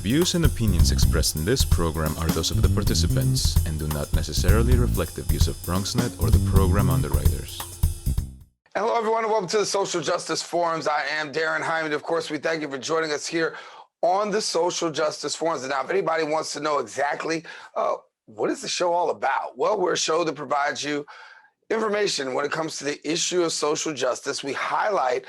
views and opinions expressed in this program are those of the participants and do not necessarily reflect the views of BronxNet or the program underwriters. Hello, everyone, and welcome to the Social Justice Forums. I am Daren, Jaime, and of course, we thank you for joining us here on the Social Justice Forums. And now, if anybody wants to know exactly what is the show all about, well, we're a show that provides you information when it comes to the issue of social justice. We highlight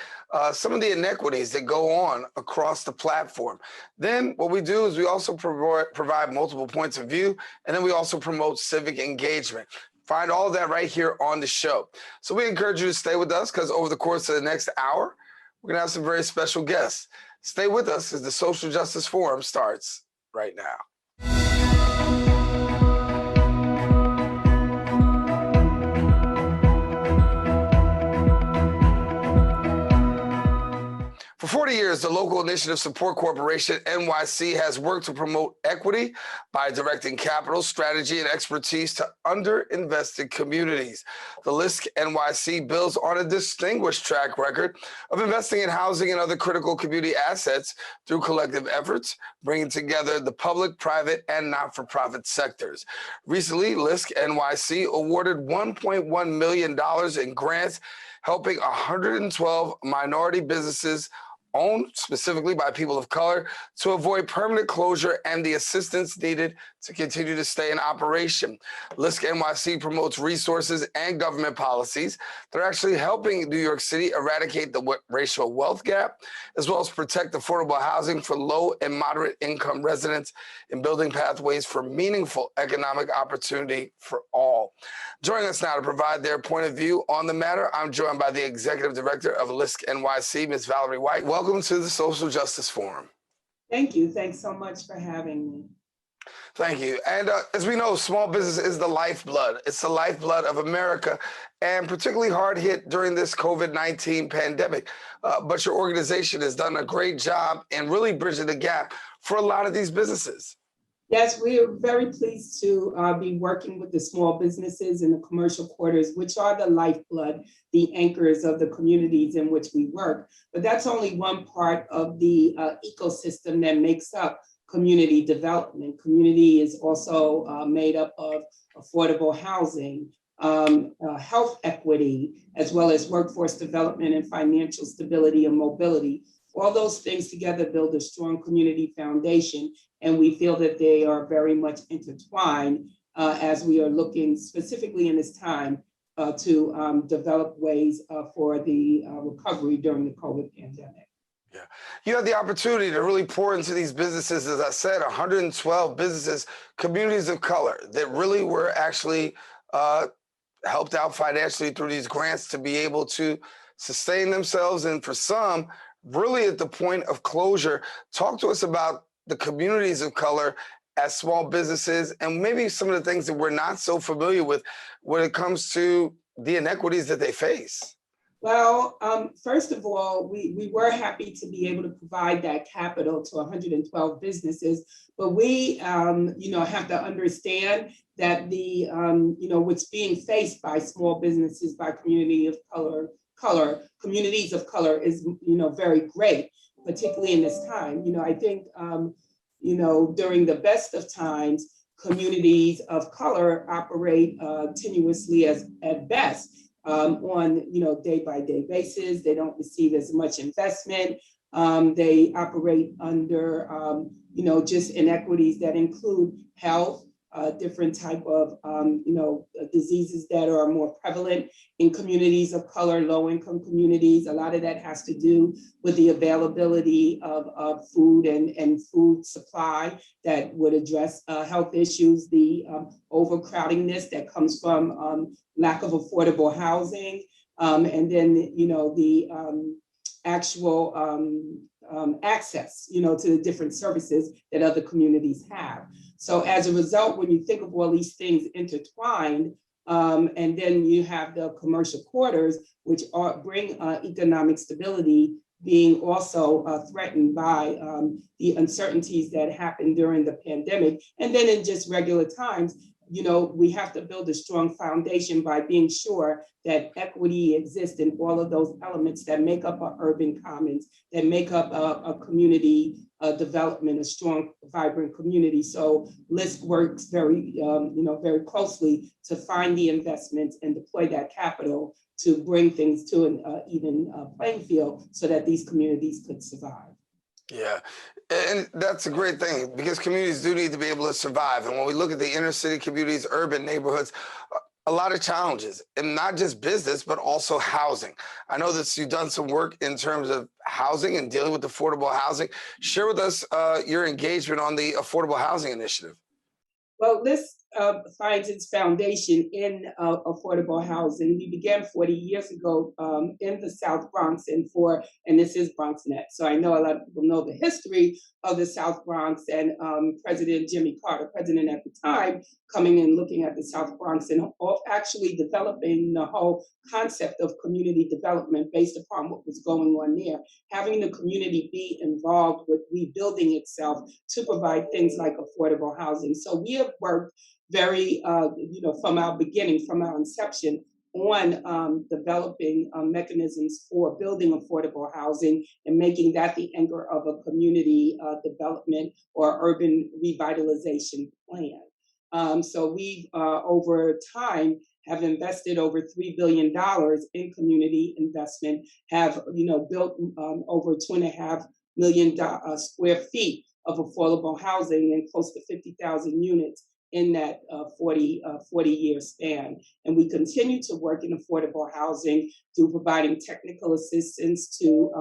some of the inequities that go on across the platform. Then what we do is we also provide multiple points of view, and then we also promote civic engagement. Find all of that right here on the show. So we encourage you to stay with us because over the course of the next hour, we're going to have some very special guests. Stay with us as the Social Justice Forum starts right now. For 40 years, the Local Initiative Support Corporation, NYC, has worked to promote equity by directing capital, strategy, and expertise to underinvested communities. The LISC NYC builds on a distinguished track record of investing in housing and other critical community assets through collective efforts, bringing together the public, private, and not-for-profit sectors. Recently, LISC NYC awarded $1.1 million in grants, helping 112 minority businesses owned specifically by people of color to avoid permanent closure and the assistance needed to continue to stay in operation. LISC NYC promotes resources and government policies that are actually helping New York City eradicate the racial wealth gap, as well as protect affordable housing for low and moderate income residents and building pathways for meaningful economic opportunity for all. Joining us now to provide their point of view on the matter, I'm joined by the Executive Director of LISC NYC, Ms. Valerie White. Welcome to the Social Justice Forum. Thank you. Thanks so much for having me. Thank you. And as we know, small business is the lifeblood. It's the lifeblood of America, and particularly hard hit during this COVID-19 pandemic. But your organization has done a great job in really bridging the gap for a lot of these businesses. Yes, we are very pleased to be working with the small businesses in the commercial quarters, which are the lifeblood, the anchors of the communities in which we work. But that's only one part of the ecosystem that makes up community development. Community is also made up of affordable housing, health equity, as well as workforce development and financial stability and mobility. All those things together build a strong community foundation, and we feel that they are very much intertwined as we are looking specifically in this time to develop ways for the recovery during the COVID pandemic. Yeah, you had the opportunity to really pour into these businesses, as I said, 112 businesses, communities of color that really were actually helped out financially through these grants to be able to sustain themselves, and for some, really at the point of closure. Talk to us about the communities of color as small businesses and maybe some of the things that we're not so familiar with when it comes to the inequities that they face. Well, first of all, we were happy to be able to provide that capital to 112 businesses, but we, have to understand that the, what's being faced by small businesses, by communities of color is, very great, particularly in this time. I think, during the best of times, communities of color operate tenuously at best on, day-by-day basis. They don't receive as much investment. They operate under, just inequities that include health, different type of, diseases that are more prevalent in communities of color, low-income communities. A lot of that has to do with the availability of food and food supply that would address health issues, the overcrowdingness that comes from lack of affordable housing, and then, the actual access, to the different services that other communities have. So as a result, when you think of all these things intertwined, and then you have the commercial quarters, which bring economic stability, being also threatened by the uncertainties that happened during the pandemic, and then in just regular times, we have to build a strong foundation by being sure that equity exists in all of those elements that make up our urban commons, that make up a community development, a strong, vibrant community. So LISC works very, very closely to find the investments and deploy that capital to bring things to an even playing field so that these communities could survive. Yeah, and that's a great thing because communities do need to be able to survive. And when we look at the inner city communities, urban neighborhoods, a lot of challenges, and not just business, but also housing. I know that you've done some work in terms of housing and dealing with affordable housing. Share with us your engagement on the Affordable Housing Initiative. Well, this finds its foundation in affordable housing. We began 40 years ago in the South Bronx, and this is BronxNet. So I know a lot of people know the history of the South Bronx and President Jimmy Carter, president at the time, coming and looking at the South Bronx and actually developing the whole concept of community development based upon what was going on there, having the community be involved with rebuilding itself to provide things like affordable housing. So we have worked very, from our beginning, from our inception, on developing mechanisms for building affordable housing and making that the anchor of a community development or urban revitalization plan. So we've, over time, have invested over $3 billion in community investment, have built over 2.5 million square feet of affordable housing and close to 50,000 units in that 40-year span. And we continue to work in affordable housing through providing technical assistance to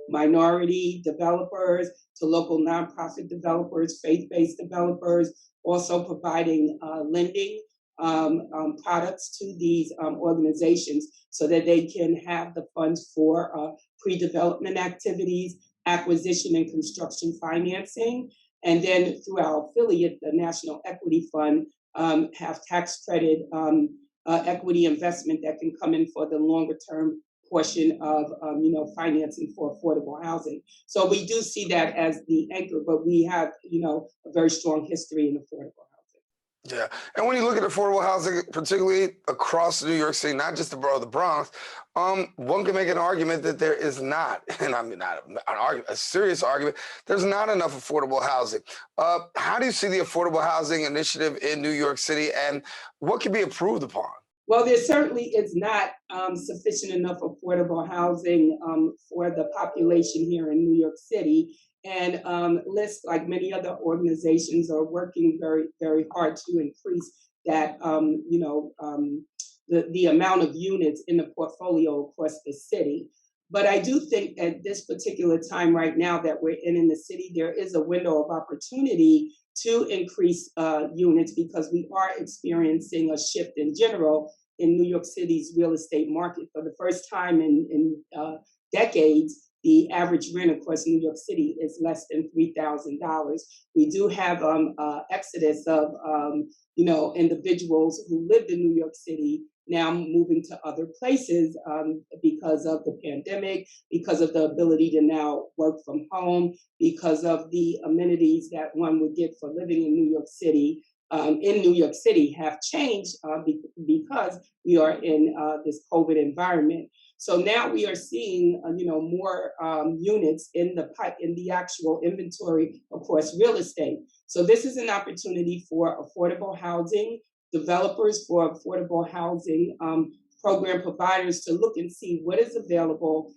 minority developers, to local nonprofit developers, faith-based developers, also providing lending products to these organizations so that they can have the funds for pre-development activities, acquisition and construction financing, and then through our affiliate, the National Equity Fund, have tax credit equity investment that can come in for the longer term portion of financing for affordable housing. So we do see that as the anchor, but we have a very strong history in affordable housing. Yeah, and when you look at affordable housing, particularly across New York City, not just the borough of the Bronx, one can make an argument that there is not, and I mean not an argument, a serious argument, there's not enough affordable housing. How do you see the Affordable Housing Initiative in New York City, and what can be improved upon? Well, there certainly is not sufficient enough affordable housing for the population here in New York City. And LISC, like many other organizations, are working very, very hard to increase that, the amount of units in the portfolio across the city. But I do think at this particular time right now that we're in the city, there is a window of opportunity to increase units because we are experiencing a shift in general in New York City's real estate market. For the first time in decades, the average rent across New York City is less than $3,000. We do have exodus of individuals who lived in New York City now moving to other places because of the pandemic, because of the ability to now work from home, because of the amenities that one would get for living in New York City. Have changed because we are in this COVID environment. So now we are seeing, more units in the actual inventory across real estate. So this is an opportunity for affordable housing developers, for affordable housing program providers to look and see what is available.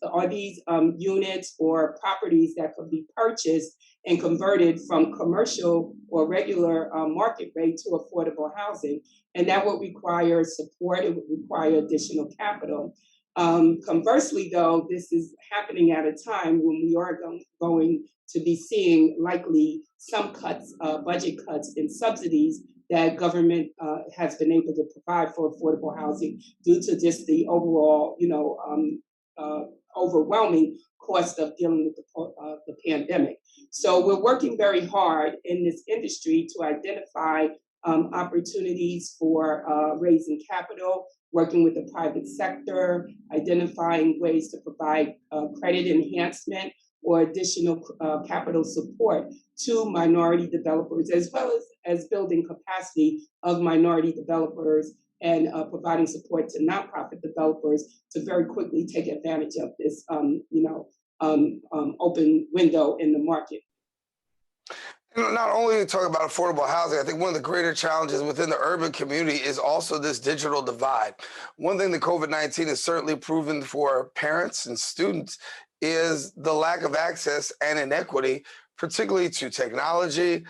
Are these units or properties that could be purchased and converted from commercial or regular market rate to affordable housing? And that would require support, it would require additional capital. Conversely, though, this is happening at a time when we are going to be seeing likely some cuts, budget cuts in subsidies that government has been able to provide for affordable housing due to just the overall, overwhelming cost of dealing with the pandemic. So we're working very hard in this industry to identify opportunities for raising capital, working with the private sector, identifying ways to provide credit enhancement or additional capital support to minority developers, as well as building capacity of minority developers and providing support to nonprofit developers to very quickly take advantage of this, open window in the market. And not only talk about affordable housing, I think one of the greater challenges within the urban community is also this digital divide. One thing that COVID-19 has certainly proven for parents and students is the lack of access and inequity, particularly to technology,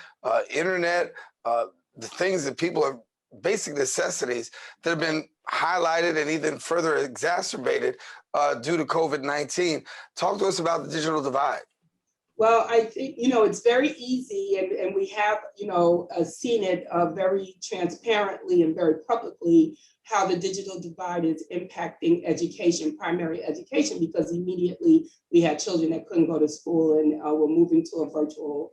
internet, the things that people are basic necessities that have been highlighted and even further exacerbated due to COVID-19. Talk to us about the digital divide. Well, I think, it's very easy, and we have, seen it very transparently and very publicly, how the digital divide is impacting education, primary education, because immediately we had children that couldn't go to school and were moving to a virtual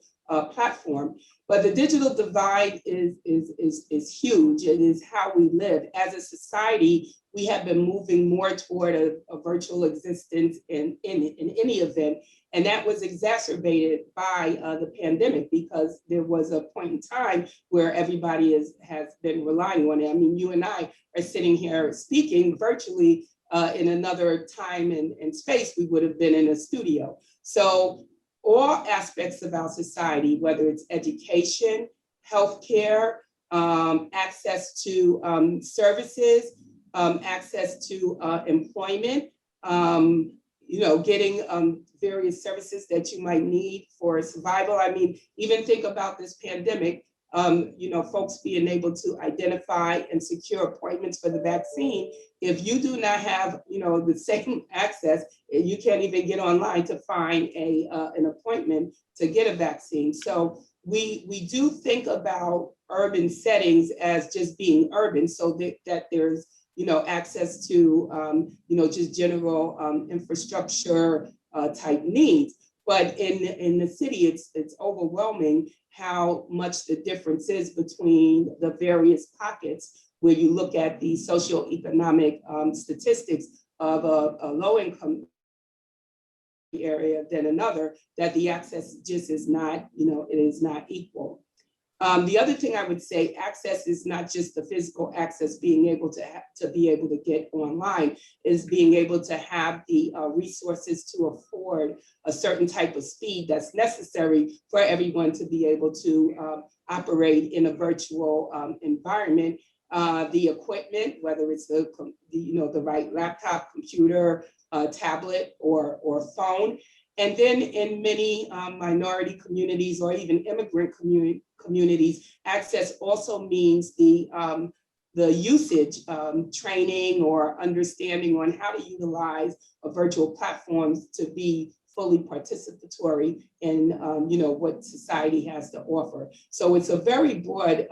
platform. But the digital divide is huge. It is how we live. As a society, we have been moving more toward a virtual existence in any event. And that was exacerbated by the pandemic, because there was a point in time where everybody has been relying on it. I mean, you and I are sitting here speaking virtually. In another time and space, we would have been in a studio. So all aspects of our society, whether it's education, healthcare, access to services, access to employment, getting various services that you might need for survival. I mean, even think about this pandemic, folks being able to identify and secure appointments for the vaccine. If you do not have, the same access, you can't even get online to find an appointment to get a vaccine. So we do think about urban settings as just being urban, so that there's access to, just general infrastructure type needs. But in the city, it's overwhelming how much the difference is between the various pockets, where you look at the socioeconomic statistics of a low-income area than another, that the access just is not, it is not equal. The other thing I would say, access is not just the physical access, being able to be able to get online, is being able to have the resources to afford a certain type of speed that's necessary for everyone to be able to operate in a virtual environment. The equipment, whether it's the right laptop, computer, tablet, or phone. And then in many minority communities, or even immigrant communities, access also means the usage, training, or understanding on how to utilize a virtual platforms to be fully participatory in what society has to offer. So it's a very broad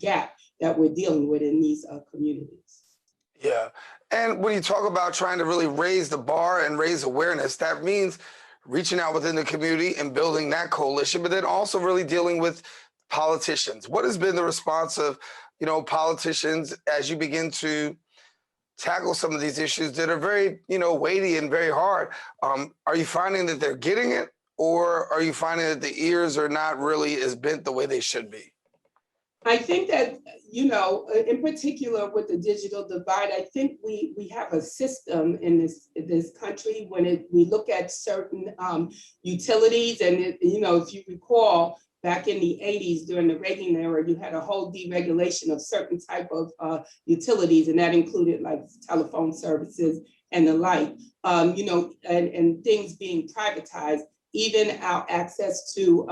gap that we're dealing with in these communities. Yeah. And when you talk about trying to really raise the bar and raise awareness, that means reaching out within the community and building that coalition, but then also really dealing with politicians. What has been the response of, politicians as you begin to tackle some of these issues that are very, weighty and very hard? Are you finding that they're getting it, or are you finding that the ears are not really as bent the way they should be? I think that, in particular with the digital divide, I think we have a system in this country when we look at certain utilities, and if you recall, back in the 80s during the Reagan era, you had a whole deregulation of certain type of utilities, and that included like telephone services and the like, and things being privatized. Even our access to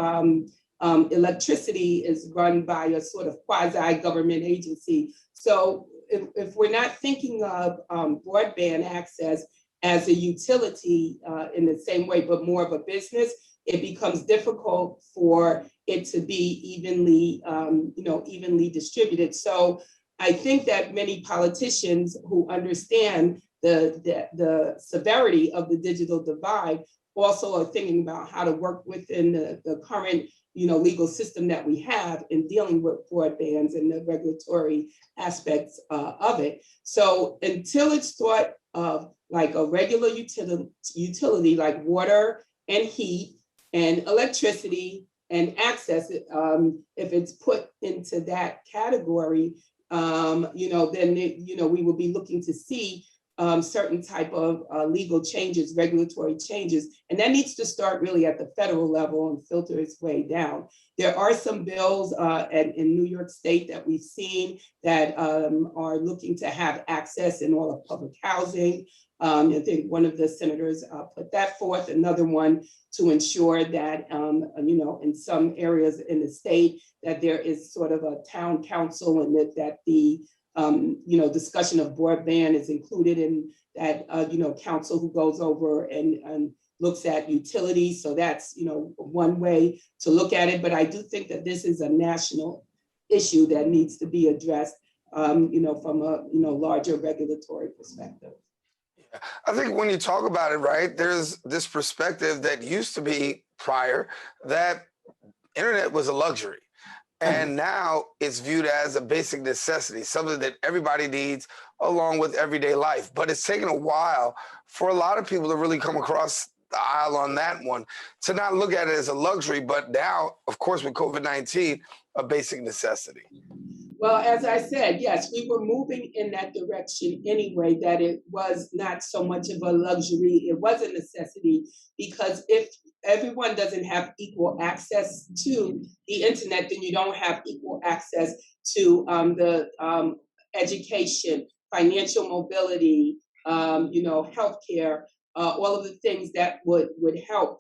electricity is run by a sort of quasi-government agency. So if we're not thinking of broadband access as a utility in the same way, but more of a business, it becomes difficult for it to be evenly distributed. So I think that many politicians who understand the severity of the digital divide also are thinking about how to work within the current legal system that we have in dealing with broadbands and the regulatory aspects of it. So until it's thought of like a regular utility like water and heat and electricity and access, if it's put into that category, then we will be looking to see certain type of legal changes, regulatory changes, and that needs to start really at the federal level and filter its way down. There are some bills in New York State that we've seen that are looking to have access in all of public housing. I think one of the senators put that forth, another one to ensure that, in some areas in the state that there is sort of a town council and that the discussion of broadband is included in that, council who goes over and looks at utilities. So that's, one way to look at it. But I do think that this is a national issue that needs to be addressed, from a, larger regulatory perspective. I think when you talk about it, right, there's this perspective that used to be prior that internet was a luxury. And now it's viewed as a basic necessity, something that everybody needs along with everyday life. But it's taken a while for a lot of people to really come across the aisle on that one, to not look at it as a luxury, but now, of course, with COVID-19, a basic necessity. Well, as I said, yes, we were moving in that direction anyway, that it was not so much of a luxury, it was a necessity, because if everyone doesn't have equal access to the internet, then you don't have equal access to the education, financial mobility, healthcare, all of the things that would help,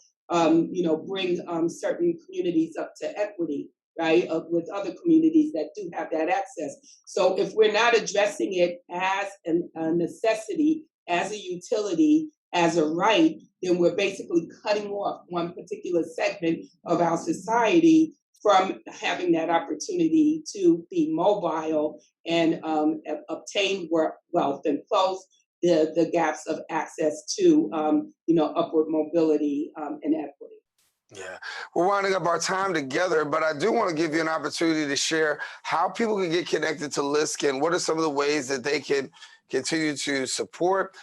bring certain communities up to equity, right, with other communities that do have that access. So if we're not addressing it as a necessity, as a utility, as a right, then we're basically cutting off one particular segment of our society from having that opportunity to be mobile and obtain wealth and close the gaps of access to upward mobility and equity. Yeah, we're winding up our time together, but I do want to give you an opportunity to share how people can get connected to LISC and what are some of the ways that they can continue to support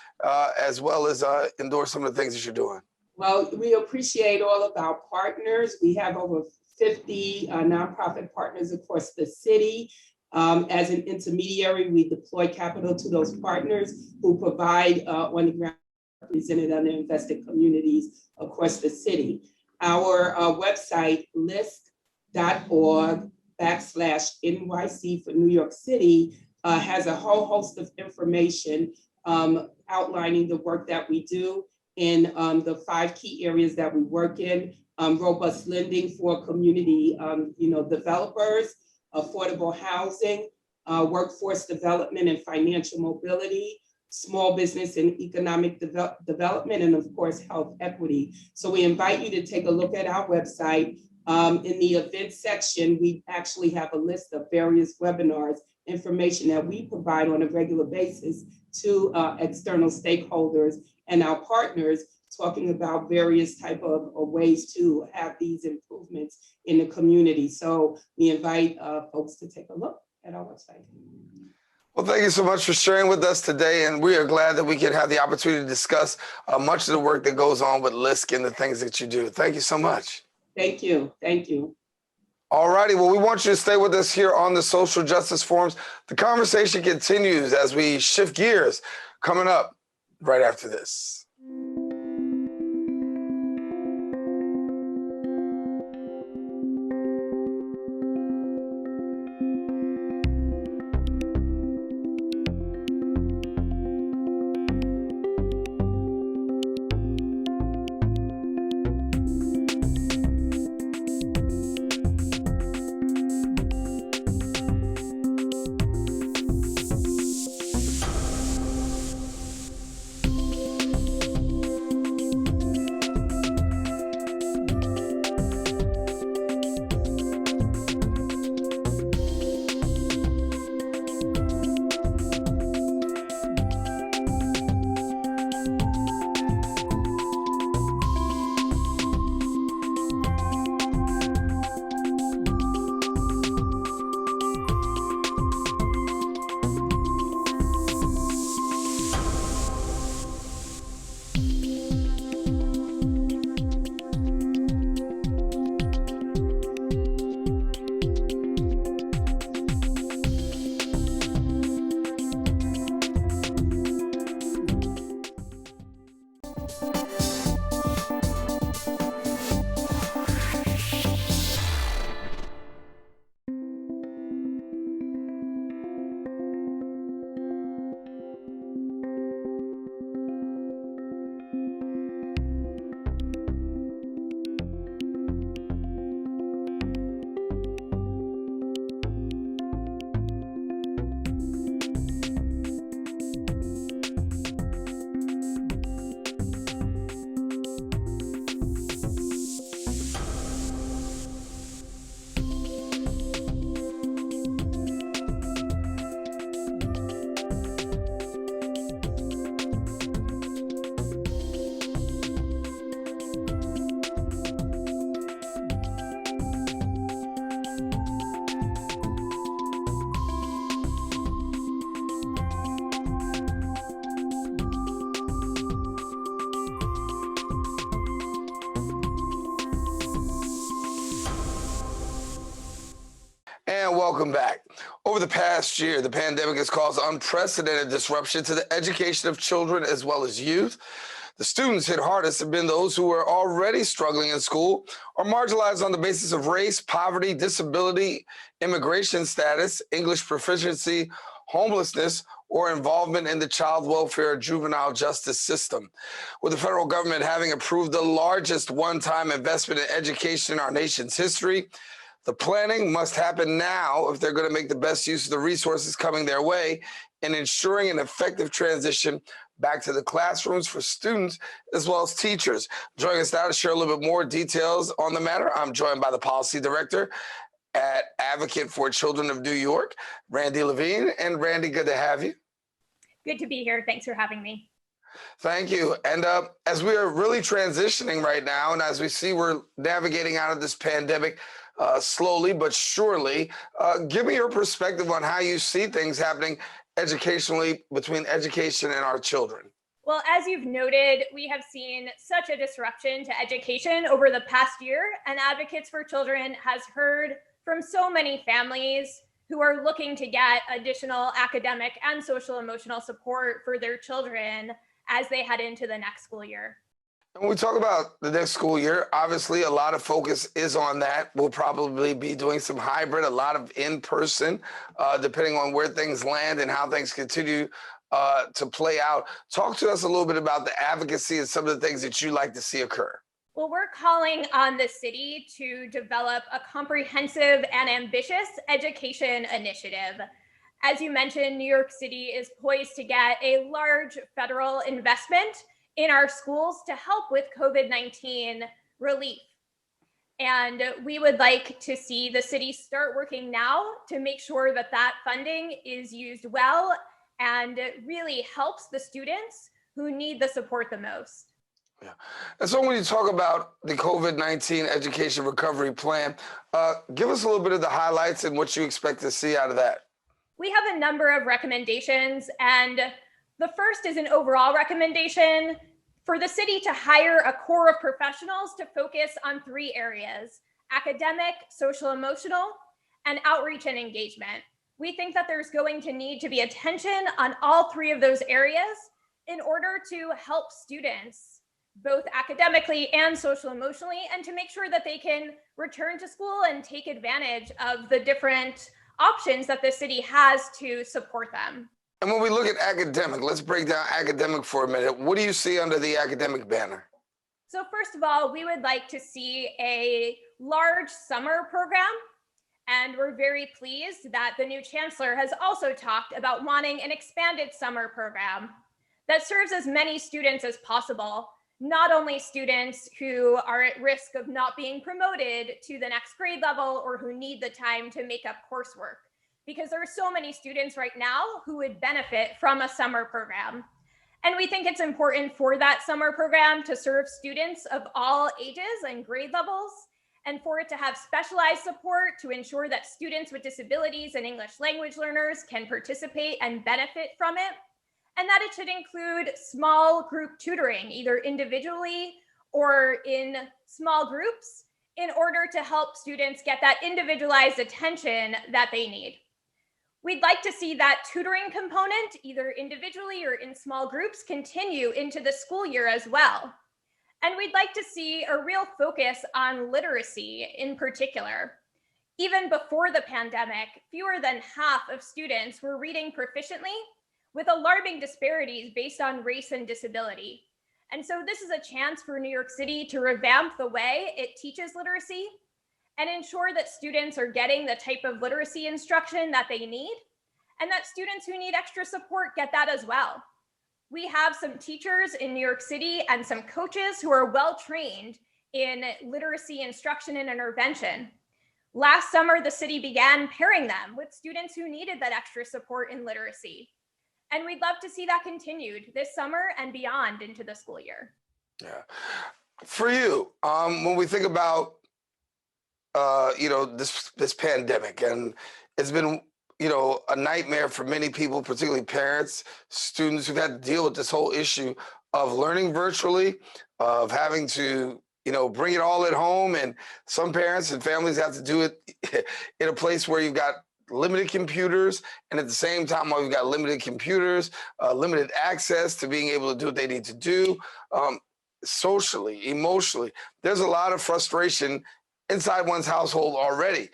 as well as endorse some of the things that you're doing. Well, we appreciate all of our partners. We have over 50 nonprofit partners across the city. As an intermediary, we deploy capital to those partners who provide on-the-ground represented underinvested communities across the city. Our website, lisc.org/NYC for New York City, has a whole host of information outlining the work that we do in the 5 key areas that we work in: robust lending for community developers, affordable housing, workforce development and financial mobility, small business and economic development, and of course, health equity. So we invite you to take a look at our website. In the events section, we actually have a list of various webinars, information that we provide on a regular basis to external stakeholders and our partners, talking about various type of ways to have these improvements in the community. So we invite folks to take a look at our website. Well, thank you so much for sharing with us today, and we are glad that we can have the opportunity to discuss much of the work that goes on with LISC and the things that you do. Thank you so much. Thank you. Thank you. All righty. Well, we want you to stay with us here on the Social Justice Forums. The conversation continues as we shift gears, coming up right after this. And welcome back. Over the past year, the pandemic has caused unprecedented disruption to the education of children as well as youth. The students hit hardest have been those who were already struggling in school or marginalized on the basis of race, poverty, disability, immigration status, English proficiency, homelessness, or involvement in the child welfare or juvenile justice system. With the federal government having approved the largest one-time investment in education in our nation's history, the planning must happen now if they're going to make the best use of the resources coming their way in ensuring an effective transition back to the classrooms for students as well as teachers. Joining us now to share a little bit more details on the matter, I'm joined by the policy director at Advocate for Children of New York, Randi Levine. And Randi, good to have you. Good to be here. Thanks for having me. Thank you. And as we are really transitioning right now, and as we see we're navigating out of this pandemic slowly but surely, give me your perspective on how you see things happening educationally between education and our children. Well, as you've noted, we have seen such a disruption to education over the past year, and Advocates for Children has heard from so many families who are looking to get additional academic and social emotional support for their children as they head into the next school year. When we talk about the next school year, obviously a lot of focus is on that. We'll probably be doing some hybrid, a lot of in-person, depending on where things land and how things continue to play out. Talk to us a little bit about the advocacy and some of the things that you like to see occur. Well, we're calling on the city to develop a comprehensive and ambitious education initiative. As you mentioned, New York City is poised to get a large federal investment in our schools to help with COVID-19 relief. And we would like to see the city start working now to make sure that that funding is used well and really helps the students who need the support the most. Yeah. And so when you talk about the COVID-19 education recovery plan, give us a little bit of the highlights and what you expect to see out of that. We have a number of recommendations, and the first is an overall recommendation for the city to hire a core of professionals to focus on 3 areas: academic, social emotional, and outreach and engagement. We think that there's going to need to be attention on all 3 of those areas in order to help students, both academically and social emotionally, and to make sure that they can return to school and take advantage of the different options that the city has to support them. And when we look at academic, let's break down academic for a minute. What do you see under the academic banner? So first of all, we would like to see a large summer program. And we're very pleased that the new chancellor has also talked about wanting an expanded summer program that serves as many students as possible, not only students who are at risk of not being promoted to the next grade level or who need the time to make up coursework, because there are so many students right now who would benefit from a summer program. And we think it's important for that summer program to serve students of all ages and grade levels, and for it to have specialized support to ensure that students with disabilities and English language learners can participate and benefit from it. And that it should include small group tutoring, either individually or in small groups, in order to help students get that individualized attention that they need. We'd like to see that tutoring component, either individually or in small groups, continue into the school year as well. And we'd like to see a real focus on literacy in particular. Even before the pandemic, fewer than half of students were reading proficiently, with alarming disparities based on race and disability. And so this is a chance for New York City to revamp the way it teaches literacy and ensure that students are getting the type of literacy instruction that they need, and that students who need extra support get that as well. We have some teachers in New York City and some coaches who are well-trained in literacy instruction and intervention. Last summer, the city began pairing them with students who needed that extra support in literacy. And we'd love to see that continued this summer and beyond into the school year. Yeah. For you, when we think about this pandemic, and it's been a nightmare for many people, particularly parents, students who've had to deal with this whole issue of learning virtually, of having to bring it all at home, and some parents and families have to do it in a place where you've got limited computers, and at the same time, while you've got limited computers, limited access to being able to do what they need to do, socially, emotionally, there's a lot of frustration inside one's household already.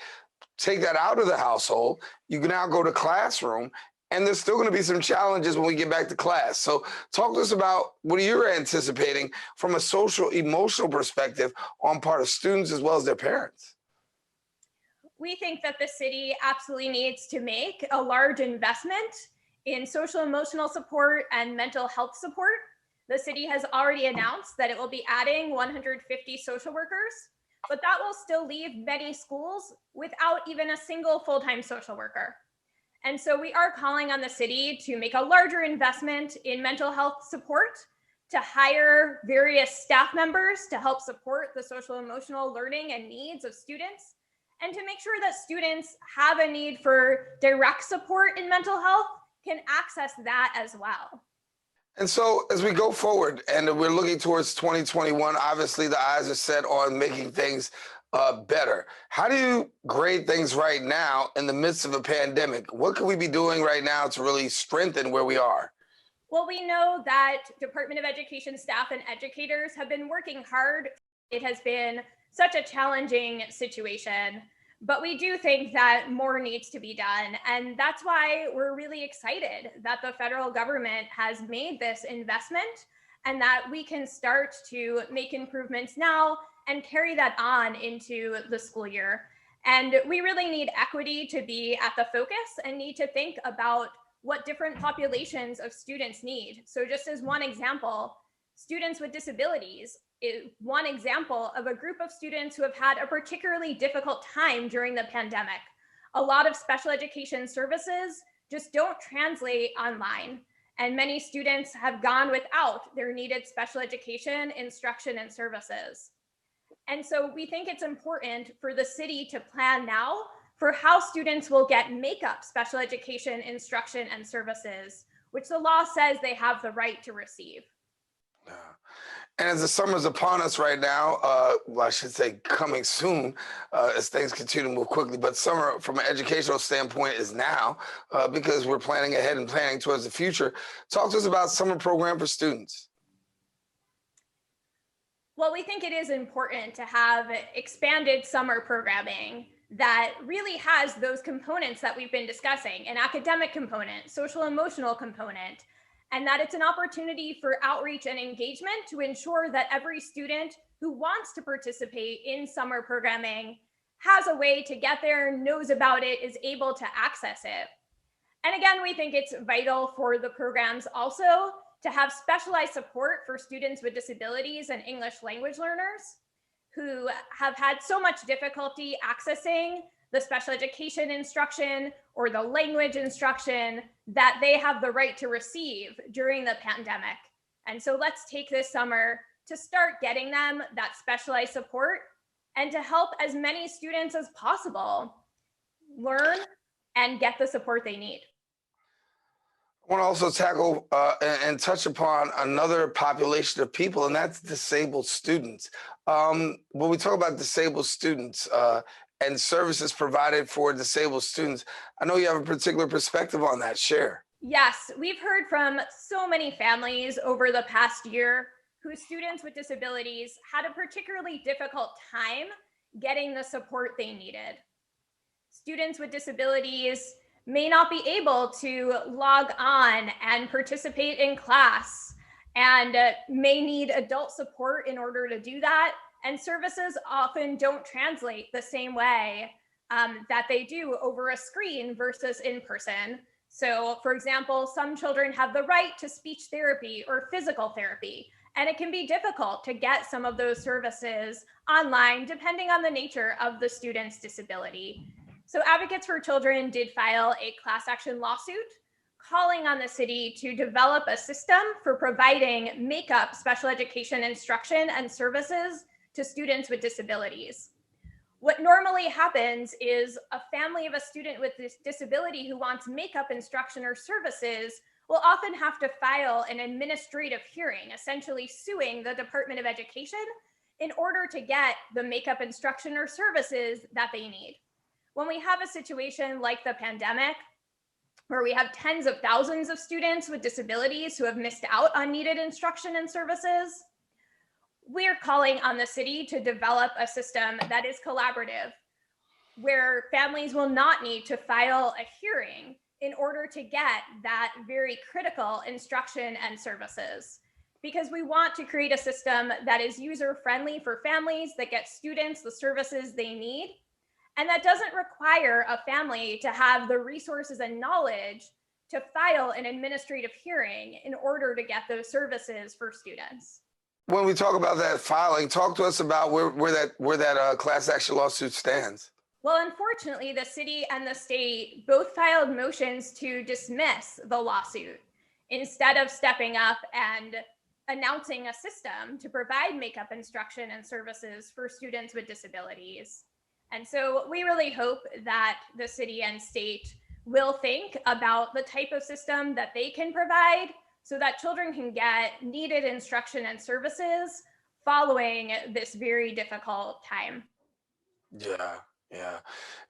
Take that out of the household, you can now go to classroom, and there's still going to be some challenges when we get back to class. So talk to us about what you're anticipating from a social, emotional perspective on part of students as well as their parents. We think that the city absolutely needs to make a large investment in social emotional support and mental health support. The city has already announced that it will be adding 150 social workers, but that will still leave many schools without even a single full-time social worker. And so we are calling on the city to make a larger investment in mental health support, to hire various staff members to help support the social emotional learning and needs of students, and to make sure that students have a need for direct support in mental health can access that as well. And so as we go forward and we're looking towards 2021, obviously the eyes are set on making things better. How do you grade things right now in the midst of a pandemic? What can we be doing right now to really strengthen where we are? Well, we know that Department of Education staff and educators have been working hard. It has been such a challenging situation, but we do think that more needs to be done. And that's why we're really excited that the federal government has made this investment and that we can start to make improvements now and carry that on into the school year. And we really need equity to be at the focus and need to think about what different populations of students need. So just as one example, students with disabilities is one example of a group of students who have had a particularly difficult time during the pandemic. A lot of special education services just don't translate online, and many students have gone without their needed special education instruction and services. And so we think it's important for the city to plan now for how students will get makeup special education instruction and services, which the law says they have the right to receive. And as the summer's upon us right now, well, I should say coming soon, as things continue to move quickly, but summer from an educational standpoint is now, because we're planning ahead and planning towards the future. Talk to us about summer program for students. Well, we think it is important to have expanded summer programming that really has those components that we've been discussing, an academic component, social emotional component, and that it's an opportunity for outreach and engagement to ensure that every student who wants to participate in summer programming has a way to get there, knows about it, is able to access it. And again, we think it's vital for the programs also to have specialized support for students with disabilities and English language learners who have had so much difficulty accessing the special education instruction or the language instruction that they have the right to receive during the pandemic. And so let's take this summer to start getting them that specialized support and to help as many students as possible learn and get the support they need. I want to also tackle and touch upon another population of people, and that's disabled students. When we talk about disabled students, and services provided for disabled students. I know you have a particular perspective on that. Share. Yes, we've heard from so many families over the past year whose students with disabilities had a particularly difficult time getting the support they needed. Students with disabilities may not be able to log on and participate in class and may need adult support in order to do that. And services often don't translate the same way that they do over a screen versus in person. So, for example, some children have the right to speech therapy or physical therapy, and it can be difficult to get some of those services online depending on the nature of the student's disability. So Advocates for Children did file a class action lawsuit calling on the city to develop a system for providing makeup special education instruction and services to students with disabilities. What normally happens is a family of a student with this disability who wants makeup instruction or services will often have to file an administrative hearing, essentially suing the Department of Education in order to get the makeup instruction or services that they need. When we have a situation like the pandemic, where we have tens of thousands of students with disabilities who have missed out on needed instruction and services, we're calling on the city to develop a system that is collaborative, where families will not need to file a hearing in order to get that very critical instruction and services. Because we want to create a system that is user-friendly for families, that gets students the services they need, and that doesn't require a family to have the resources and knowledge to file an administrative hearing in order to get those services for students. When we talk about that filing, talk to us about where that class action lawsuit stands. Well, unfortunately, the city and the state both filed motions to dismiss the lawsuit instead of stepping up and announcing a system to provide makeup instruction and services for students with disabilities. And so we really hope that the city and state will think about the type of system that they can provide so that children can get needed instruction and services following this very difficult time. Yeah.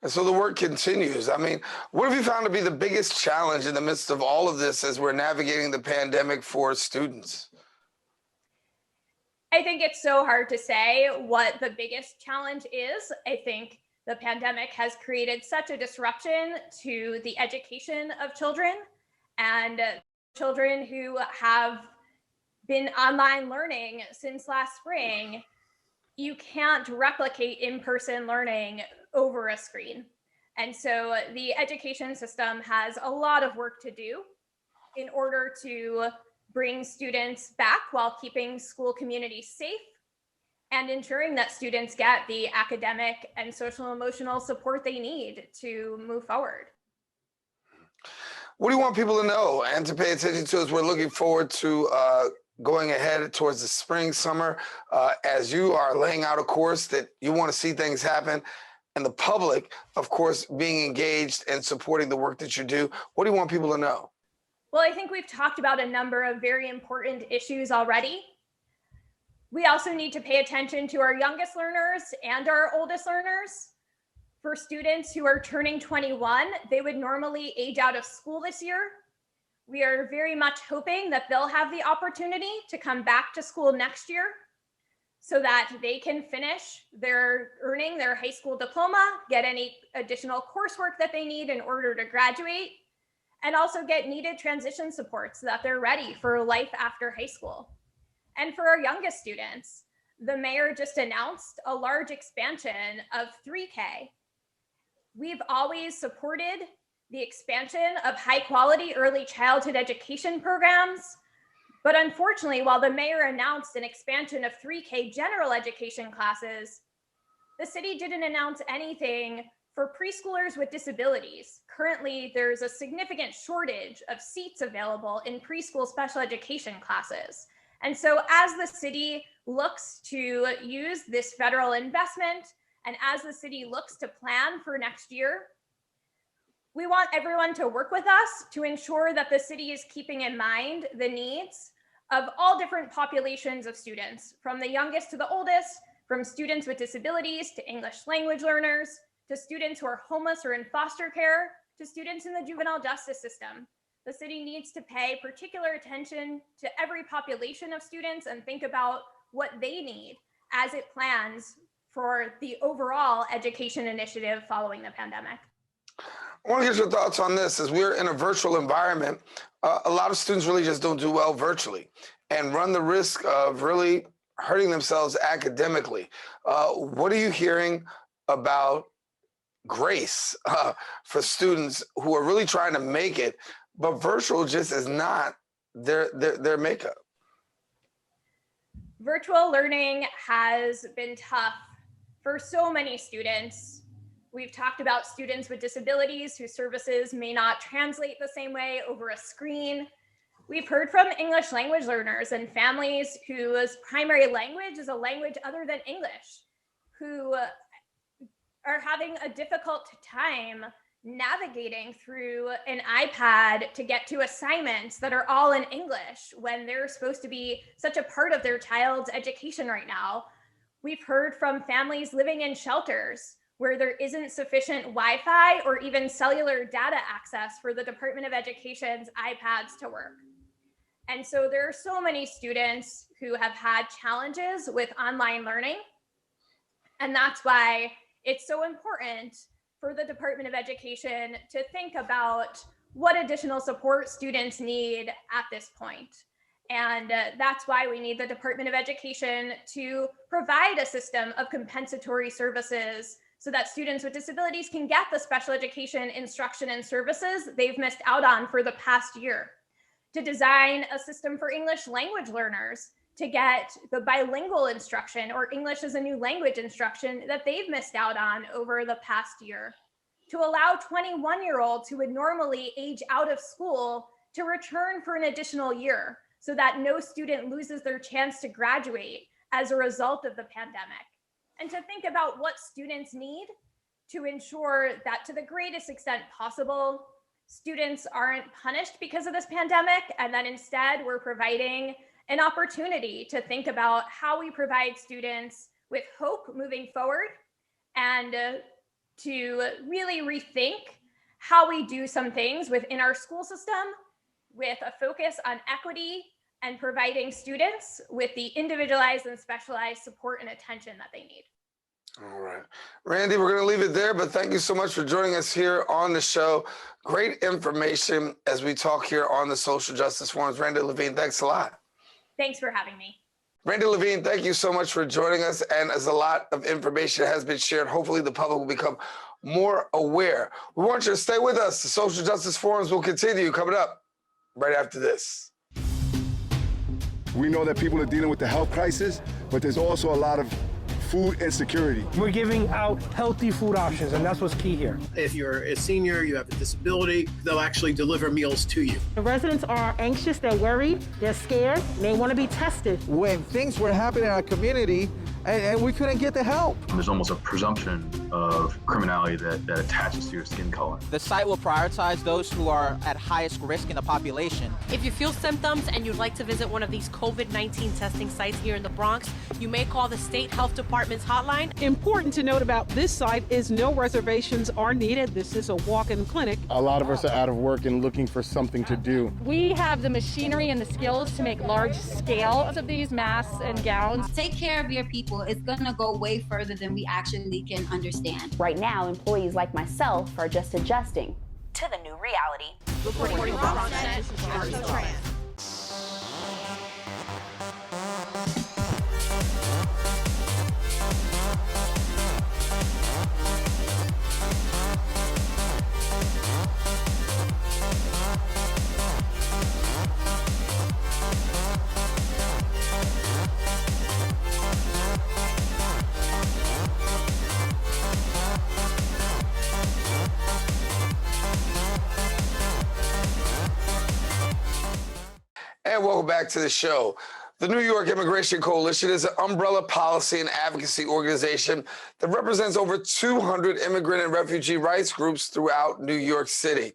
And so the work continues. I mean, what have you found to be the biggest challenge in the midst of all of this as we're navigating the pandemic for students? I think it's so hard to say what the biggest challenge is. I think the pandemic has created such a disruption to the education of children, and children who have been online learning since last spring, you can't replicate in-person learning over a screen. And so the education system has a lot of work to do in order to bring students back while keeping school communities safe and ensuring that students get the academic and social emotional support they need to move forward. What do you want people to know and to pay attention to as we're looking forward to going ahead towards the spring, summer, as you are laying out a course that you want to see things happen, and the public, of course, being engaged and supporting the work that you do? What do you want people to know? Well, I think we've talked about a number of very important issues already. We also need to pay attention to our youngest learners and our oldest learners. For students who are turning 21, they would normally age out of school this year. We are very much hoping that they'll have the opportunity to come back to school next year so that they can finish earning their high school diploma, get any additional coursework that they need in order to graduate, and also get needed transition support so that they're ready for life after high school. And for our youngest students, the mayor just announced a large expansion of 3K. We've always supported the expansion of high quality early childhood education programs. But unfortunately, while the mayor announced an expansion of 3K general education classes, the city didn't announce anything for preschoolers with disabilities. Currently, there's a significant shortage of seats available in preschool special education classes. And so as the city looks to use this federal investment, and as the city looks to plan for next year, we want everyone to work with us to ensure that the city is keeping in mind the needs of all different populations of students, from the youngest to the oldest, from students with disabilities to English language learners, to students who are homeless or in foster care, to students in the juvenile justice system. The city needs to pay particular attention to every population of students and think about what they need as it plans for the overall education initiative following the pandemic. I want to get your thoughts on this. As we're in a virtual environment, a lot of students really just don't do well virtually and run the risk of really hurting themselves academically. What are you hearing about grace for students who are really trying to make it, but virtual just is not their makeup? Virtual learning has been tough for so many students. We've talked about students with disabilities whose services may not translate the same way over a screen. We've heard from English language learners and families whose primary language is a language other than English, who are having a difficult time navigating through an iPad to get to assignments that are all in English when they're supposed to be such a part of their child's education right now. We've heard from families living in shelters where there isn't sufficient Wi-Fi or even cellular data access for the Department of Education's iPads to work. And so there are so many students who have had challenges with online learning. And that's why it's so important for the Department of Education to think about what additional support students need at this point. And that's why we need the Department of Education to provide a system of compensatory services so that students with disabilities can get the special education instruction and services they've missed out on for the past year. To design a system for English language learners to get the bilingual instruction or English as a new language instruction that they've missed out on over the past year. To allow 21-year-olds who would normally age out of school to return for an additional year so that no student loses their chance to graduate as a result of the pandemic. And to think about what students need to ensure that to the greatest extent possible, students aren't punished because of this pandemic, and that instead we're providing an opportunity to think about how we provide students with hope moving forward and to really rethink how we do some things within our school system with a focus on equity and providing students with the individualized and specialized support and attention that they need. All right. Randi, we're going to leave it there, but thank you so much for joining us here on the show. Great information as we talk here on the Social Justice Forums. Randi Levine, thanks a lot. Thanks for having me. Randi Levine, thank you so much for joining us. And as a lot of information has been shared, hopefully the public will become more aware. We want you to stay with us. The Social Justice Forums will continue coming up right after this. We know that people are dealing with the health crisis, but there's also a lot of food insecurity. We're giving out healthy food options, and that's what's key here. If you're a senior, you have a disability, they'll actually deliver meals to you. The residents are anxious, they're worried, they're scared, they want to be tested. When things were happening in our community and we couldn't get the help. There's almost a presumption of criminality that attaches to your skin color. The site will prioritize those who are at highest risk in the population. If you feel symptoms and you'd like to visit one of these COVID-19 testing sites here in the Bronx, you may call the State Health Department's hotline. Important to note about this site is no reservations are needed. This is a walk-in clinic. A lot of us are out of work and looking for something to do. We have the machinery and the skills to make large scales of these masks and gowns. Take care of your people. It's going to go way further than we actually can understand. Right now, employees like myself are just adjusting to the new reality. Reporting from BronxNet, And welcome back to the show. The New York Immigration Coalition is an umbrella policy and advocacy organization that represents over 200 immigrant and refugee rights groups throughout New York City.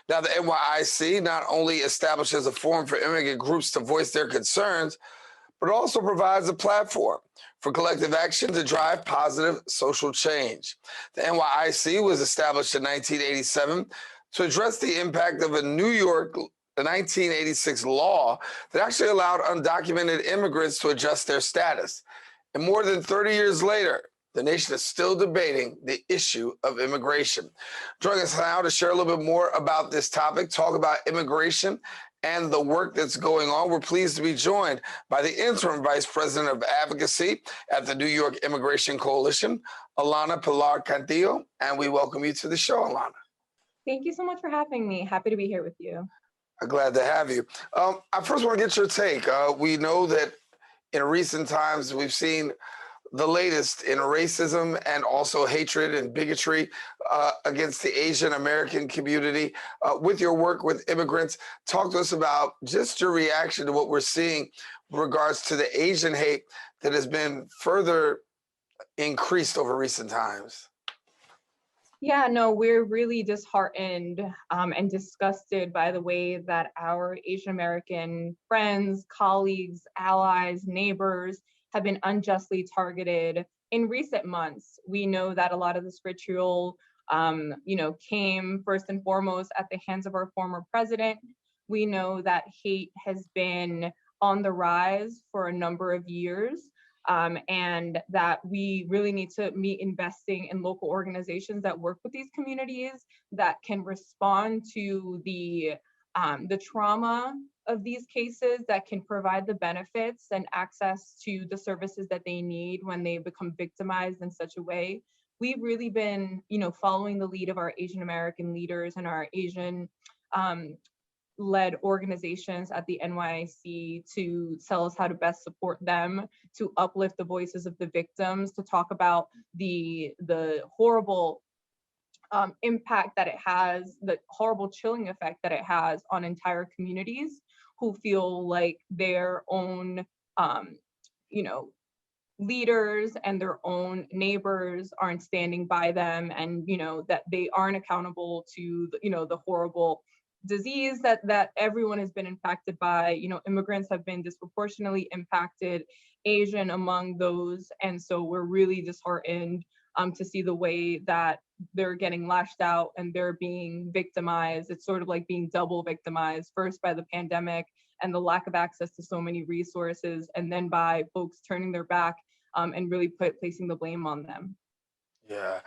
Now, the NYIC not only establishes a forum for immigrant groups to voice their concerns, but it also provides a platform for collective action to drive positive social change. The NYIC was established in 1987 to address the impact of a New York 1986 law that actually allowed undocumented immigrants to adjust their status. And more than 30 years later, the nation is still debating the issue of immigration. Joining us now to share a little bit more about this topic, talk about immigration and the work that's going on, we're pleased to be joined by the Interim Vice President of Advocacy at the New York Immigration Coalition, Alana Pilar Cantillo, and we welcome you to the show, Alana. Thank you so much for having me. Happy to be here with you. I'm glad to have you. I first want to get your take. We know that in recent times we've seen the latest in racism and also hatred and bigotry against the Asian American community. With your work with immigrants, talk to us about just your reaction to what we're seeing with regards to the Asian hate that has been further increased over recent times. Yeah, no, we're really disheartened and disgusted by the way that our Asian American friends, colleagues, allies, neighbors have been unjustly targeted in recent months. We know that a lot of this vitriol, came first and foremost at the hands of our former president. We know that hate has been on the rise for a number of years. And that we really need to be investing in local organizations that work with these communities that can respond to the trauma of these cases, that can provide the benefits and access to the services that they need when they become victimized in such a way. We've really been, following the lead of our Asian American leaders and our Asian led organizations at the NYIC to tell us how to best support them, to uplift the voices of the victims, to talk about the horrible impact that it has, the horrible chilling effect that it has on entire communities who feel like their own, leaders and their own neighbors aren't standing by them, and that they aren't accountable to the horrible disease that everyone has been impacted by. Immigrants have been disproportionately impacted, Asian among those, and so we're really disheartened to see the way that they're getting lashed out and they're being victimized. It's sort of like being double victimized, first by the pandemic and the lack of access to so many resources, and then by folks turning their back and really placing the blame on them. Yeah.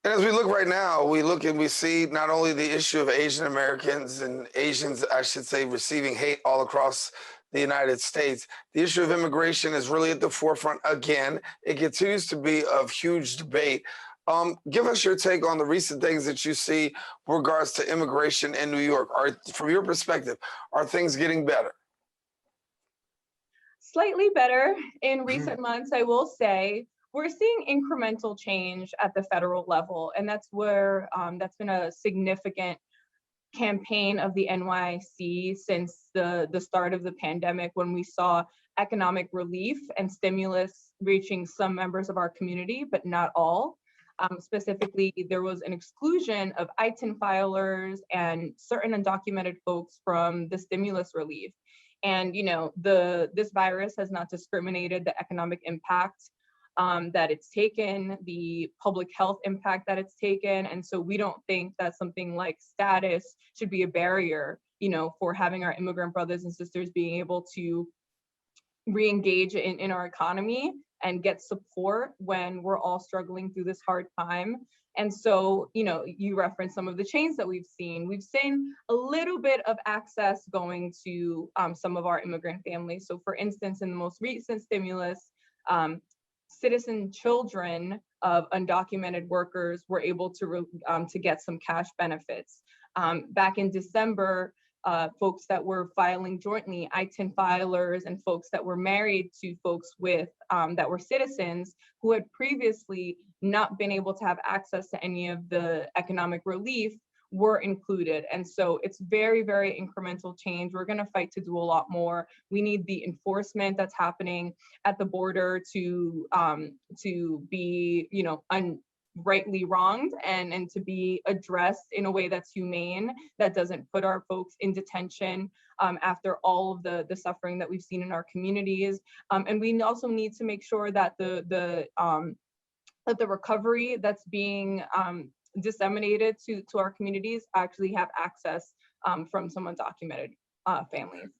And as we look right now, we look and we see not only the issue of Asian Americans and Asians, I should say, receiving hate all across the United States. The issue of immigration is really at the forefront again. It continues to be of huge debate. Give us your take on the recent things that you see with regards to immigration in New York. From your perspective, are things getting better? Slightly better in recent months, I will say. We're seeing incremental change at the federal level, and that's where that's been a significant campaign of the NYC since the start of the pandemic, when we saw economic relief and stimulus reaching some members of our community, but not all. Specifically, there was an exclusion of ITIN filers and certain undocumented folks from the stimulus relief. And this virus has not discriminated the economic impact that it's taken, the public health impact that it's taken. And so we don't think that something like status should be a barrier, for having our immigrant brothers and sisters being able to re-engage in our economy and get support when we're all struggling through this hard time. And so, you referenced some of the change that we've seen. We've seen a little bit of access going to some of our immigrant families. So for instance, in the most recent stimulus, citizen children of undocumented workers were able to get some cash benefits. Back in December, folks that were filing jointly, ITIN filers, and folks that were married to folks that were citizens who had previously not been able to have access to any of the economic relief were included. And so it's very, very incremental change. We're going to fight to do a lot more. We need the enforcement that's happening at the border to be, rightly wronged and to be addressed in a way that's humane, that doesn't put our folks in detention after all of the suffering that we've seen in our communities. And we also need to make sure that the recovery that's being disseminated to our communities actually have access from some undocumented families.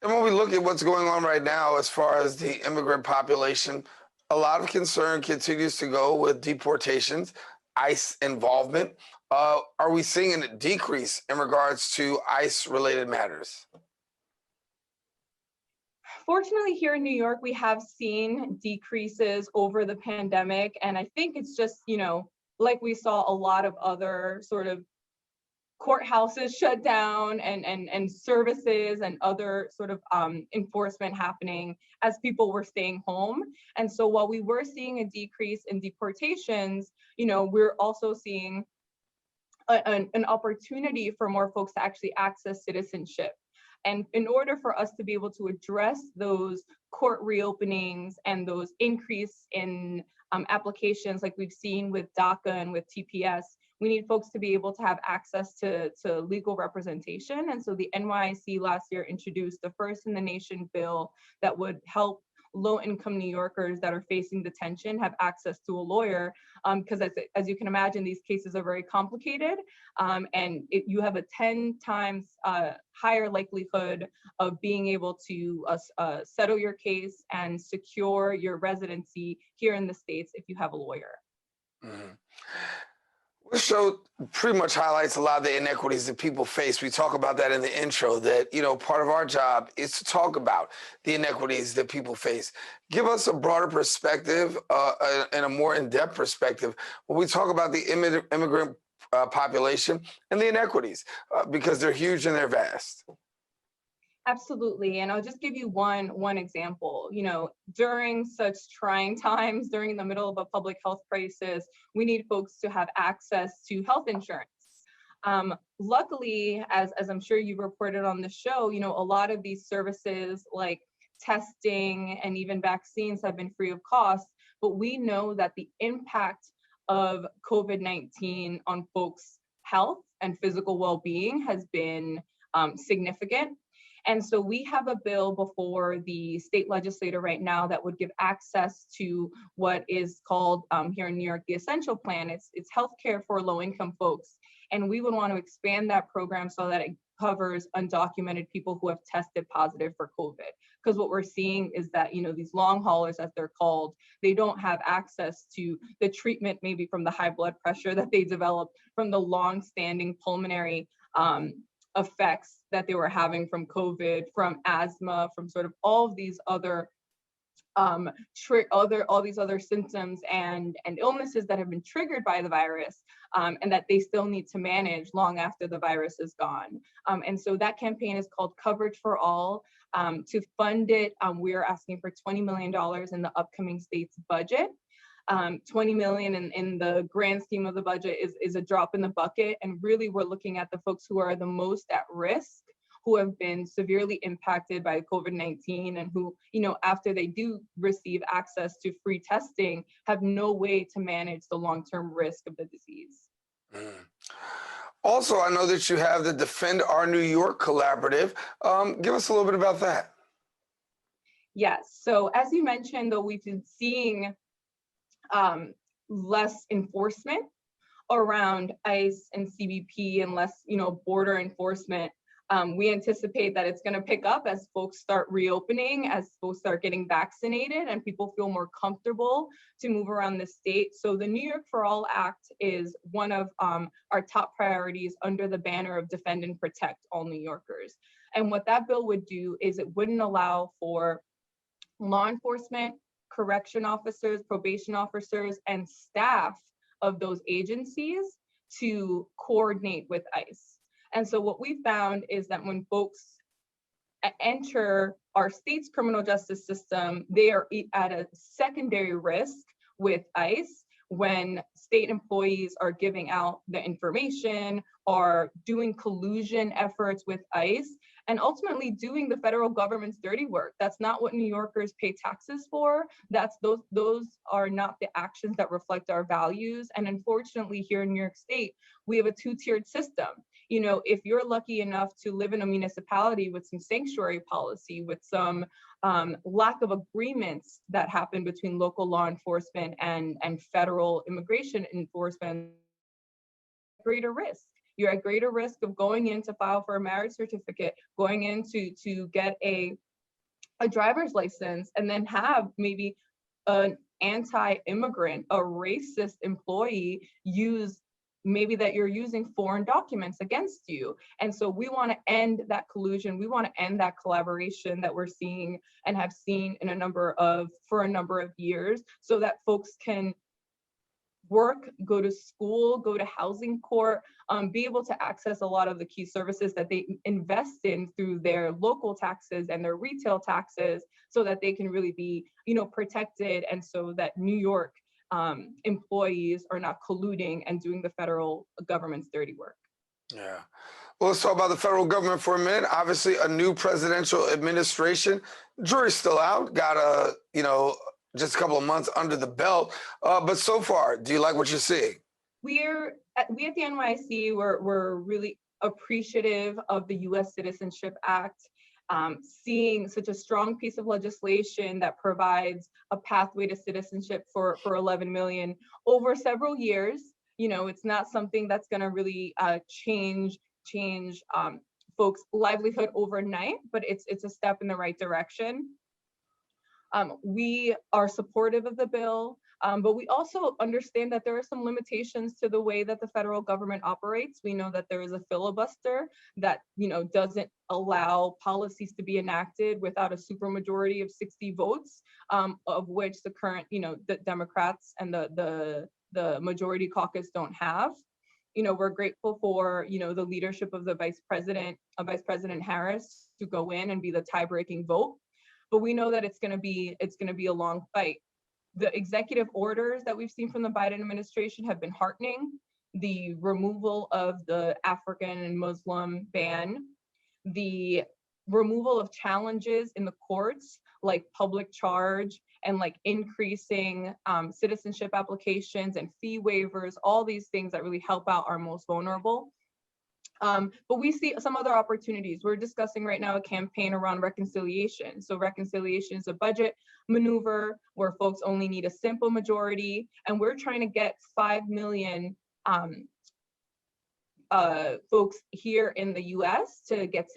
And when we look at what's going on right now as far as the immigrant population, a lot of concern continues to go with deportations, ICE involvement. Are we seeing a decrease in regards to ICE-related matters? Fortunately, here in New York, we have seen decreases over the pandemic. And I think it's just, like we saw a lot of other sort of courthouses shut down and services and other sort of enforcement happening as people were staying home. And so while we were seeing a decrease in deportations, we're also seeing an opportunity for more folks to actually access citizenship. And in order for us to be able to address those court reopenings and those increase in applications like we've seen with DACA and with TPS, we need folks to be able to have access to legal representation. And so the NYC last year introduced the first in the nation bill that would help low-income New Yorkers that are facing detention have access to a lawyer, because as you can imagine, these cases are very complicated, and you have a 10 times higher likelihood of being able to settle your case and secure your residency here in the States if you have a lawyer. Mm-hmm. This show pretty much highlights a lot of the inequities that people face. We talk about that in the intro, that, part of our job is to talk about the inequities that people face. Give us a broader perspective and a more in-depth perspective when we talk about the immigrant population and the inequities, because they're huge and they're vast. Absolutely. And I'll just give you one example. During such trying times, during the middle of a public health crisis, we need folks to have access to health insurance. Luckily, as I'm sure you've reported on the show, a lot of these services like testing and even vaccines have been free of cost, but we know that the impact of COVID-19 on folks' health and physical well-being has been significant. And so we have a bill before the state legislature right now that would give access to what is called here in New York, the Essential Plan. It's healthcare for low-income folks. And we would want to expand that program so that it covers undocumented people who have tested positive for COVID. Because what we're seeing is that, these long haulers, as they're called, they don't have access to the treatment maybe from the high blood pressure that they developed from the long-standing pulmonary effects that they were having from COVID, from asthma, from sort of all of these other all these other symptoms and illnesses that have been triggered by the virus, and that they still need to manage long after the virus is gone. And so that campaign is called Coverage for All. To fund it, we are asking for $20 million in the upcoming state's budget. 20 million in the grand scheme of the budget is a drop in the bucket. And really, we're looking at the folks who are the most at risk, who have been severely impacted by COVID-19 and who, after they do receive access to free testing, have no way to manage the long-term risk of the disease. Mm. Also, I know that you have the Defend Our New York collaborative. Give us a little bit about that. Yes. So as you mentioned, though, we've been seeing less enforcement around ICE and CBP and less, border enforcement. We anticipate that it's going to pick up as folks start reopening, as folks start getting vaccinated, and people feel more comfortable to move around the state. So the New York for All Act is one of our top priorities under the banner of Defend and Protect All New Yorkers. And what that bill would do is it wouldn't allow for law enforcement, correction officers, probation officers, and staff of those agencies to coordinate with ICE. And so what we found is that when folks enter our state's criminal justice system, they are at a secondary risk with ICE when state employees are giving out the information or doing collusion efforts with ICE. and ultimately doing the federal government's dirty work. That's not what New Yorkers pay taxes for. Those are not the actions that reflect our values. And unfortunately, here in New York State, we have a two-tiered system. You know, if you're lucky enough to live in a municipality with some sanctuary policy, with some lack of agreements that happen between local law enforcement and federal immigration enforcement, greater risk. You're at greater risk of going in to file for a marriage certificate, going in to get a driver's license, and then have maybe an anti-immigrant, a racist employee use maybe that you're using foreign documents against you. And so we want to end that collusion. We want to end that collaboration that we're seeing and have seen in for a number of years, so that folks can work, go to school, go to housing court, be able to access a lot of the key services that they invest in through their local taxes and their retail taxes, so that they can really be, you know, protected, and so that New York employees are not colluding and doing the federal government's dirty work. Yeah. Well, let's talk about the federal government for a minute. Obviously, a new presidential administration. Jury's still out. Got just a couple of months under the belt. But so far, do you like what you're seeing? We at the NYC, we're really appreciative of the U.S. Citizenship Act. Seeing such a strong piece of legislation that provides a pathway to citizenship for 11 million over several years. You know, it's not something that's going to really change folks' livelihood overnight, but it's a step in the right direction. We are supportive of the bill, but we also understand that there are some limitations to the way that the federal government operates. We know that there is a filibuster that, you know, doesn't allow policies to be enacted without a supermajority of 60 votes, of which the current, you know, the Democrats and the majority caucus don't have. You know, we're grateful for, you know, the leadership of the Vice President Harris to go in and be the tie-breaking vote. But we know that it's going to be a long fight. The executive orders that we've seen from the Biden administration have been heartening. The removal of the African and Muslim ban, the removal of challenges in the courts, like public charge and like increasing citizenship applications and fee waivers, all these things that really help out our most vulnerable. But we see some other opportunities. We're discussing right now a campaign around reconciliation. So reconciliation is a budget maneuver where folks only need a simple majority, and we're trying to get 5 million folks here in the U.S. to get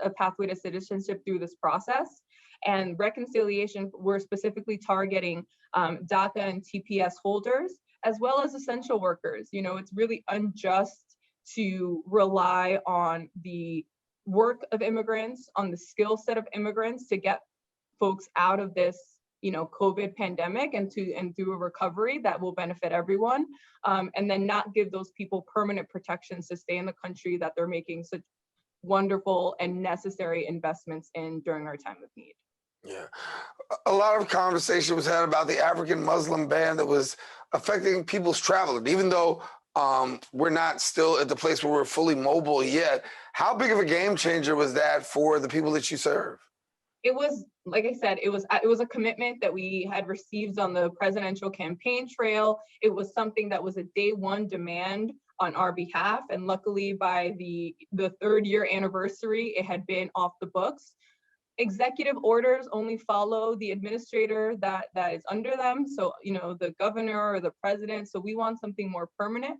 a pathway to citizenship through this process. And reconciliation, we're specifically targeting DACA and TPS holders, as well as essential workers. You know, it's really unjust to rely on the work of immigrants, on the skill set of immigrants to get folks out of this, you know, COVID pandemic and through a recovery that will benefit everyone, and then not give those people permanent protections to stay in the country that they're making such wonderful and necessary investments in during our time of need. Yeah. A lot of conversation was had about the African Muslim ban that was affecting people's travel. And even though we're not still at the place where we're fully mobile yet, how big of a game changer was that for the people that you serve? It was, like I said, it was a commitment that we had received on the presidential campaign trail. It was something that was a day one demand on our behalf. And luckily by the 3rd year anniversary, it had been off the books. Executive orders only follow the administrator that is under them. So, you know, the governor or the president. So we want something more permanent.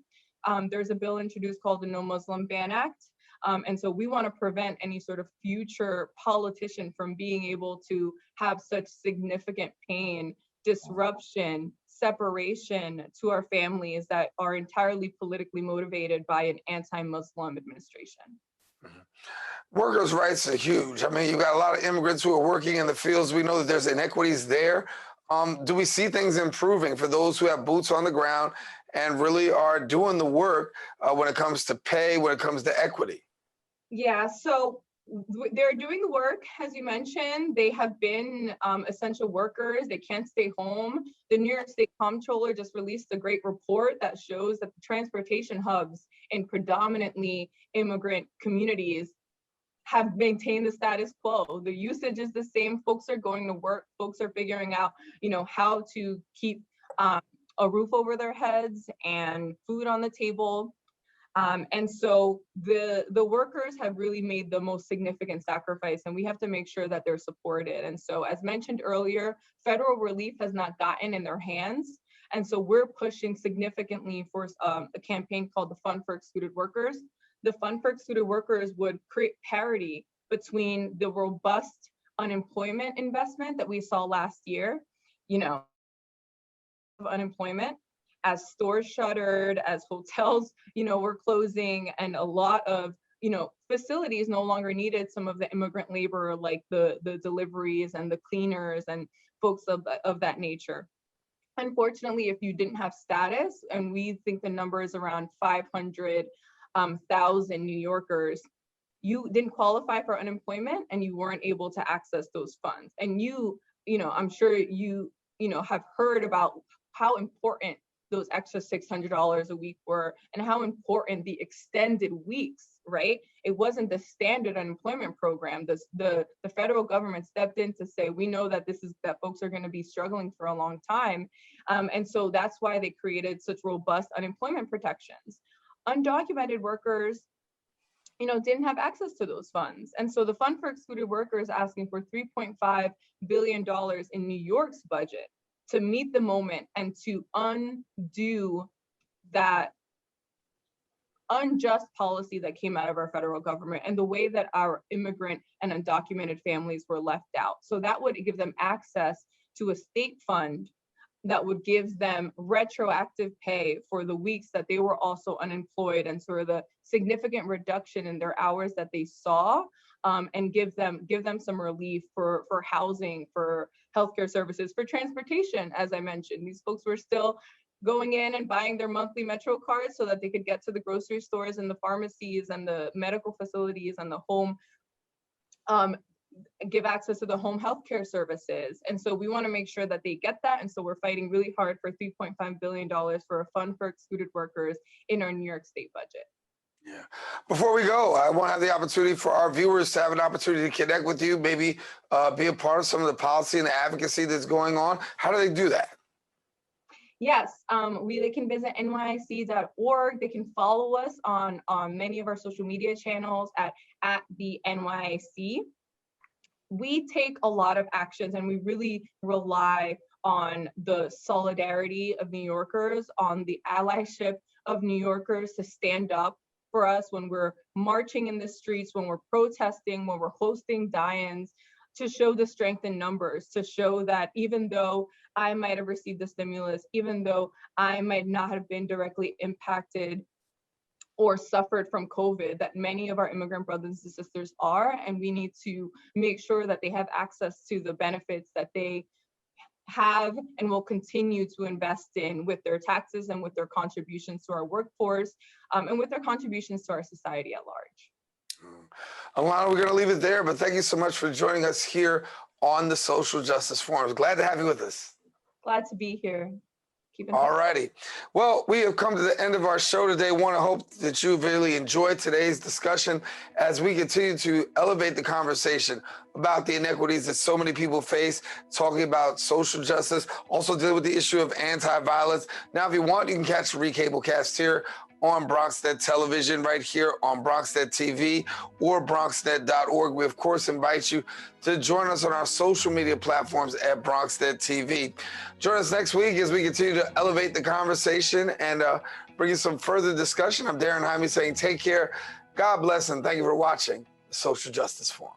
There's a bill introduced called the No Muslim Ban Act. And so we want to prevent any sort of future politician from being able to have such significant pain, disruption, separation to our families that are entirely politically motivated by an anti-Muslim administration. Mm-hmm. Workers' rights are huge. I mean, you've got a lot of immigrants who are working in the fields. We know that there's inequities there. Do we see things improving for those who have boots on the ground and really are doing the work when it comes to pay, when it comes to equity? Yeah, so they're doing the work, as you mentioned. They have been essential workers. They can't stay home. The New York State Comptroller just released a great report that shows that the transportation hubs in predominantly immigrant communities have maintained the status quo. The usage is the same. Folks are going to work. Folks are figuring out, how to keep a roof over their heads and food on the table. And so the workers have really made the most significant sacrifice, and we have to make sure that they're supported. And so, as mentioned earlier, federal relief has not gotten in their hands. And so we're pushing significantly for a campaign called the Fund for Excluded Workers. The Fund for Excluded Workers would create parity between the robust unemployment investment that we saw last year, of unemployment, as stores shuttered, as hotels, were closing, and a lot of, facilities no longer needed some of the immigrant labor, like the deliveries and the cleaners and folks of that nature. Unfortunately, if you didn't have status, and we think the number is around 500,000 New Yorkers, you didn't qualify for unemployment and you weren't able to access those funds. And I'm sure you have heard about how important those extra $600 a week were, and how important the extended weeks, right? It wasn't the standard unemployment program. The federal government stepped in to say, we know that that folks are going to be struggling for a long time. And so that's why they created such robust unemployment protections. Undocumented workers, didn't have access to those funds. And so the Fund for Excluded Workers asking for $3.5 billion in New York's budget to meet the moment and to undo that unjust policy that came out of our federal government and the way that our immigrant and undocumented families were left out. So that would give them access to a state fund that would give them retroactive pay for the weeks that they were also unemployed, and sort of the significant reduction in their hours that they saw, and give them some relief for housing, for healthcare services, for transportation. As I mentioned, these folks were still going in and buying their monthly Metro cards so that they could get to the grocery stores and the pharmacies and the medical facilities and the home, give access to the home healthcare services. And so we want to make sure that they get that. And so we're fighting really hard for $3.5 billion for a fund for excluded workers in our New York State budget. Yeah. Before we go, I want to have the opportunity for our viewers to have an opportunity to connect with you, maybe be a part of some of the policy and the advocacy that's going on. How do they do that? Yes, they can visit nyc.org. They can follow us on many of our social media channels at the NYC. We take a lot of actions, and we really rely on the solidarity of New Yorkers, on the allyship of New Yorkers to stand up for us when we're marching in the streets, when we're protesting, when we're hosting die-ins, to show the strength in numbers, to show that even though I might have received the stimulus, even though I might not have been directly impacted or suffered from COVID, that many of our immigrant brothers and sisters are, and we need to make sure that they have access to the benefits that they have and will continue to invest in with their taxes and with their contributions to our workforce, and with their contributions to our society at large. Alana, we're going to leave it there, but thank you so much for joining us here on the Social Justice Forum. Glad to have you with us. Glad to be here. All righty. Well, we have come to the end of our show today. Want to hope that you've really enjoyed today's discussion as we continue to elevate the conversation about the inequities that so many people face, talking about social justice, also dealing with the issue of anti-violence. Now, if you want, you can catch the Recablecast here on BronxNet Television, right here on BronxNet TV or BronxNet.org. We, of course, invite you to join us on our social media platforms at BronxNet TV. Join us next week as we continue to elevate the conversation and bring you some further discussion. I'm Daren Jaime saying take care, God bless, and thank you for watching the Social Justice Forum.